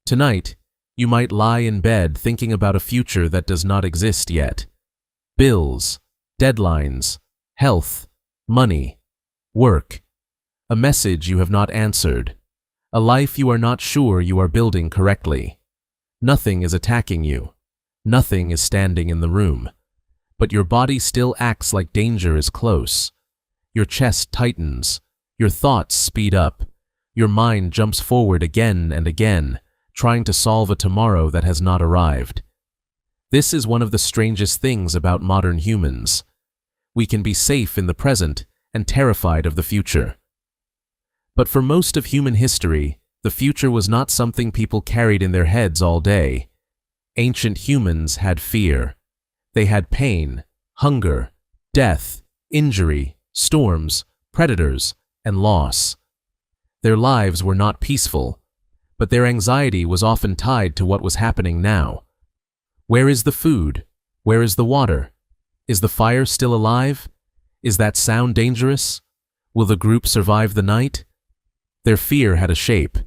Tonight, you might lie in bed thinking about a future that does not exist yet. Bills, deadlines, health, money, work, a message you have not answered, a life you are not sure you are building correctly. Nothing is attacking you. Nothing is standing in the room. But your body still acts like danger is close. Your chest tightens. Your thoughts speed up. Your mind jumps forward again and again, trying to solve a tomorrow that has not arrived. This is one of the strangest things about modern humans. We can be safe in the present and terrified of the future. But for most of human history, the future was not something people carried in their heads all day. Ancient humans had fear. They had pain, hunger, death, injury, storms, predators, and loss. Their lives were not peaceful, but their anxiety was often tied to what was happening now. Where is the food? Where is the water? Is the fire still alive? Is that sound dangerous? Will the group survive the night? Their fear had a shape.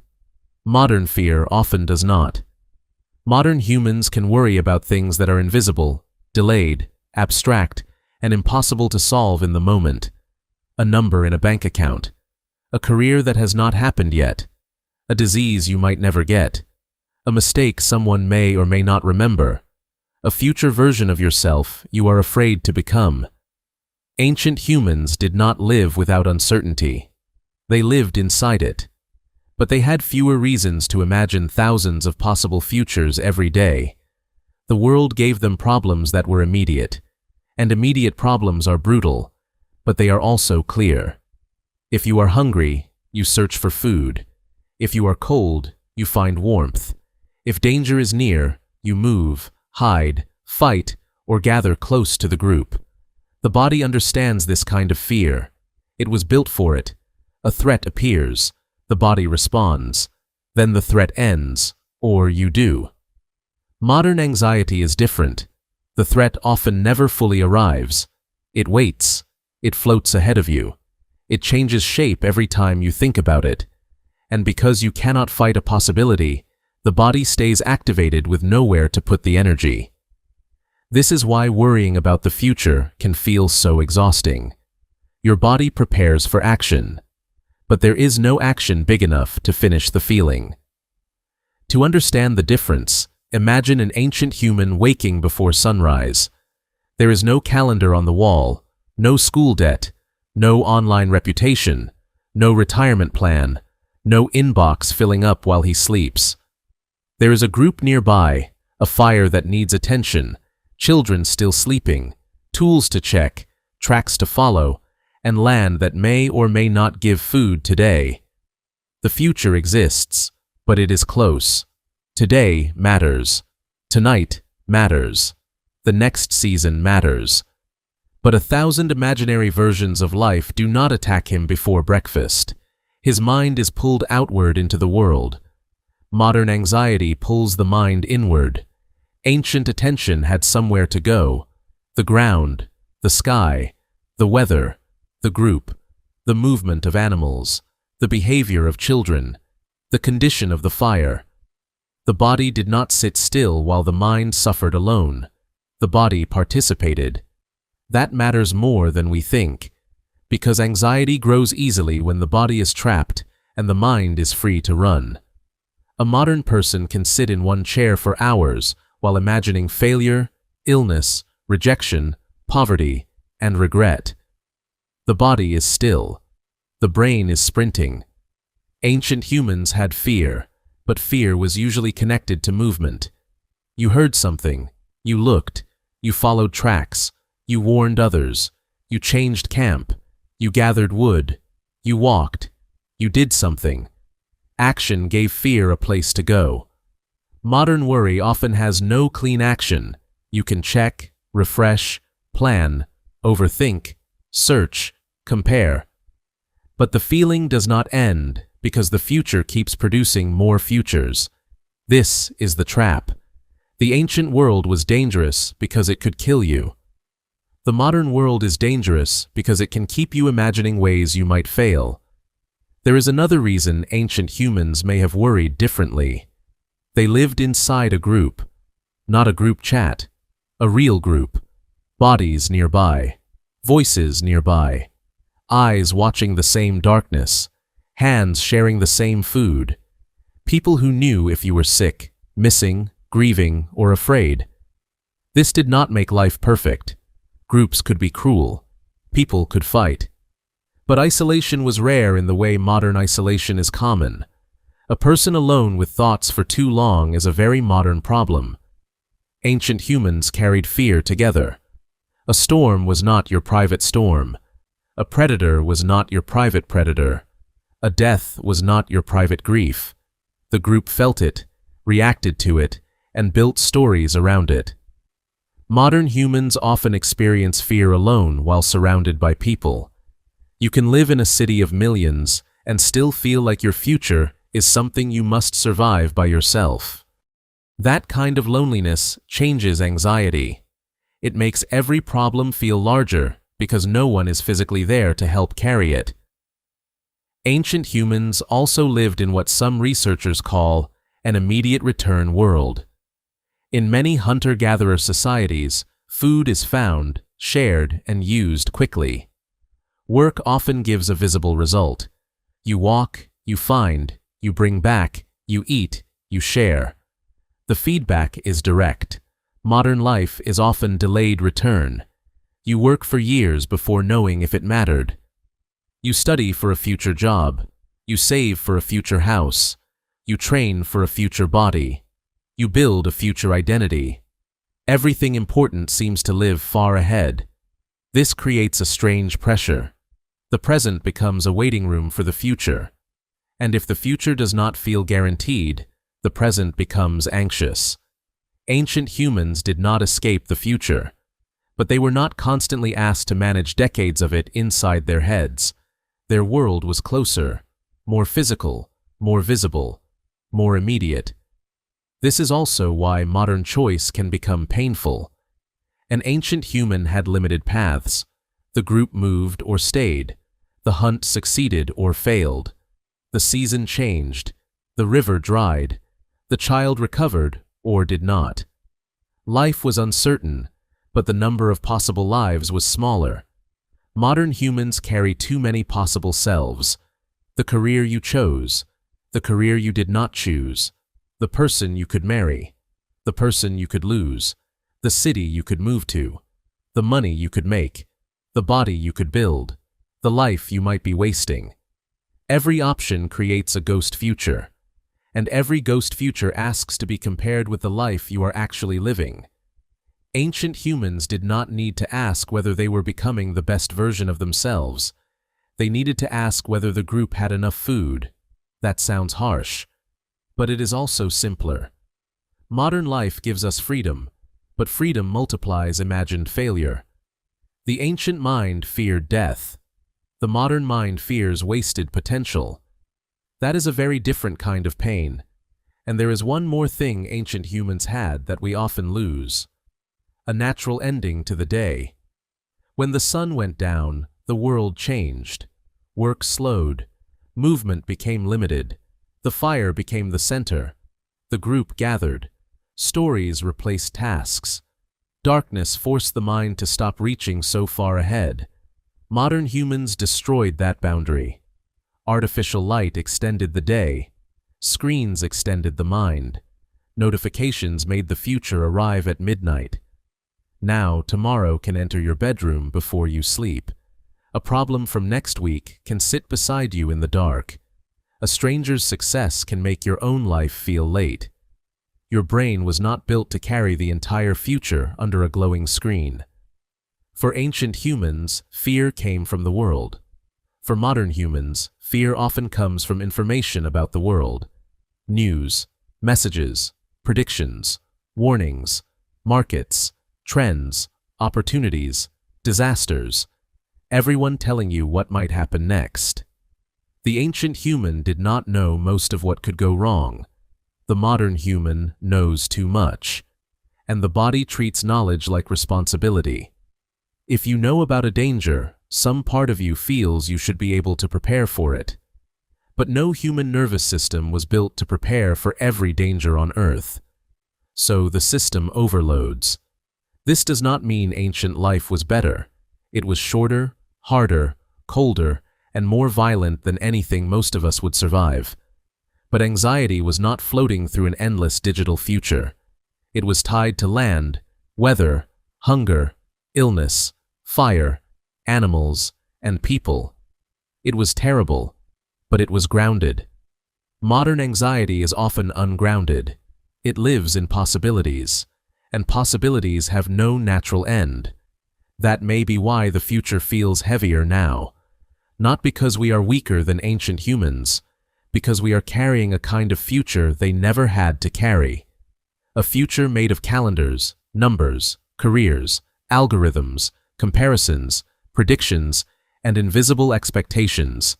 Modern fear often does not. Modern humans can worry about things that are invisible, delayed, abstract, and impossible to solve in the moment. A number in a bank account. A career that has not happened yet. A disease you might never get. A mistake someone may or may not remember. A future version of yourself you are afraid to become. Ancient humans did not live without uncertainty. They lived inside it. But they had fewer reasons to imagine thousands of possible futures every day. The world gave them problems that were immediate. And immediate problems are brutal, but they are also clear. If you are hungry, you search for food. If you are cold, you find warmth. If danger is near, you move, hide, fight, or gather close to the group. The body understands this kind of fear. It was built for it. A threat appears. The body responds. Then the threat ends, or you do. Modern anxiety is different. The threat often never fully arrives. It waits. It floats ahead of you. It changes shape every time you think about it. And because you cannot fight a possibility, the body stays activated with nowhere to put the energy. This is why worrying about the future can feel so exhausting. Your body prepares for action. But there is no action big enough to finish the feeling. To understand the difference, imagine an ancient human waking before sunrise. There is no calendar on the wall, no school debt, no online reputation, no retirement plan, no inbox filling up while he sleeps. There is a group nearby, a fire that needs attention, children still sleeping, tools to check, tracks to follow, and land that may or may not give food today. The future exists, but it is close. Today matters. Tonight matters. The next season matters. But 1,000 imaginary versions of life do not attack him before breakfast. His mind is pulled outward into the world. Modern anxiety pulls the mind inward. Ancient attention had somewhere to go. The ground, the sky, the weather, the group, the movement of animals, the behavior of children, the condition of the fire. The body did not sit still while the mind suffered alone. The body participated. That matters more than we think, because anxiety grows easily when the body is trapped and the mind is free to run. A modern person can sit in one chair for hours while imagining failure, illness, rejection, poverty, and regret. The body is still. The brain is sprinting. Ancient humans had fear, but fear was usually connected to movement. You heard something. You looked. You followed tracks. You warned others. You changed camp. You gathered wood. You walked. You did something. Action gave fear a place to go. Modern worry often has no clean action. You can check, refresh, plan, overthink, search, compare. But the feeling does not end because the future keeps producing more futures. This is the trap. The ancient world was dangerous because it could kill you. The modern world is dangerous because it can keep you imagining ways you might fail. There is another reason ancient humans may have worried differently. They lived inside a group, not a group chat, a real group, bodies nearby, voices nearby, eyes watching the same darkness, hands sharing the same food, people who knew if you were sick, missing, grieving, or afraid. This did not make life perfect. Groups could be cruel. People could fight. But isolation was rare in the way modern isolation is common. A person alone with thoughts for too long is a very modern problem. Ancient humans carried fear together. A storm was not your private storm. A predator was not your private predator. A death was not your private grief. The group felt it, reacted to it, and built stories around it. Modern humans often experience fear alone while surrounded by people. You can live in a city of millions and still feel like your future is something you must survive by yourself. That kind of loneliness changes anxiety. It makes every problem feel larger because no one is physically there to help carry it. Ancient humans also lived in what some researchers call an immediate return world. In many hunter-gatherer societies, food is found, shared, and used quickly. Work often gives a visible result. You walk, you find, you bring back, you eat, you share. The feedback is direct. Modern life is often delayed return. You work for years before knowing if it mattered. You study for a future job. You save for a future house. You train for a future body. You build a future identity. Everything important seems to live far ahead. This creates a strange pressure. The present becomes a waiting room for the future. And if the future does not feel guaranteed, the present becomes anxious. Ancient humans did not escape the future, but they were not constantly asked to manage decades of it inside their heads. Their world was closer, more physical, more visible, more immediate. This is also why modern choice can become painful. An ancient human had limited paths. The group moved or stayed. The hunt succeeded or failed. The season changed. The river dried. The child recovered or did not. Life was uncertain, but the number of possible lives was smaller. Modern humans carry too many possible selves. The career you chose. The career you did not choose. The person you could marry, the person you could lose, the city you could move to, the money you could make, the body you could build, the life you might be wasting. Every option creates a ghost future, and every ghost future asks to be compared with the life you are actually living. Ancient humans did not need to ask whether they were becoming the best version of themselves. They needed to ask whether the group had enough food. That sounds harsh, but it is also simpler. Modern life gives us freedom, but freedom multiplies imagined failure. The ancient mind feared death. The modern mind fears wasted potential. That is a very different kind of pain. And there is one more thing ancient humans had that we often lose: a natural ending to the day. When the sun went down, the world changed. Work slowed. Movement became limited. The fire became the center. The group gathered. Stories replaced tasks. Darkness forced the mind to stop reaching so far ahead. Modern humans destroyed that boundary. Artificial light extended the day. Screens extended the mind. Notifications made the future arrive at midnight. Now, tomorrow can enter your bedroom before you sleep. A problem from next week can sit beside you in the dark. A stranger's success can make your own life feel late. Your brain was not built to carry the entire future under a glowing screen. For ancient humans, fear came from the world. For modern humans, fear often comes from information about the world. News, messages, predictions, warnings, markets, trends, opportunities, disasters. Everyone telling you what might happen next. The ancient human did not know most of what could go wrong. The modern human knows too much. And the body treats knowledge like responsibility. If you know about a danger, some part of you feels you should be able to prepare for it. But no human nervous system was built to prepare for every danger on Earth. So the system overloads. This does not mean ancient life was better. It was shorter, harder, colder, and more violent than anything most of us would survive. But anxiety was not floating through an endless digital future. It was tied to land, weather, hunger, illness, fire, animals, and people. It was terrible, but it was grounded. Modern anxiety is often ungrounded. It lives in possibilities, and possibilities have no natural end. That may be why the future feels heavier now. Not because we are weaker than ancient humans, because we are carrying a kind of future they never had to carry. A future made of calendars, numbers, careers, algorithms, comparisons, predictions, and invisible expectations.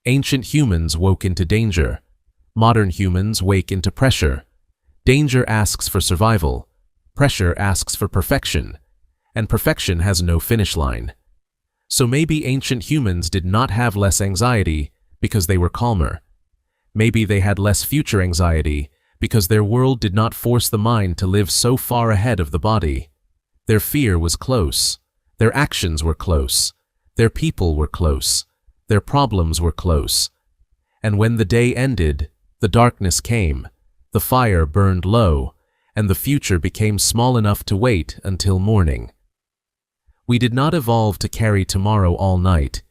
Ancient humans woke into danger. Modern humans wake into pressure. Danger asks for survival. Pressure asks for perfection. And perfection has no finish line. So maybe ancient humans did not have less anxiety because they were calmer. Maybe they had less future anxiety because their world did not force the mind to live so far ahead of the body. Their fear was close. Their actions were close. Their people were close. Their problems were close. And when the day ended, the darkness came, the fire burned low, and the future became small enough to wait until morning. We did not evolve to carry tomorrow all night.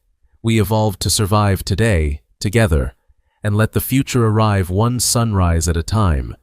We evolved to survive today, together, and let the future arrive one sunrise at a time.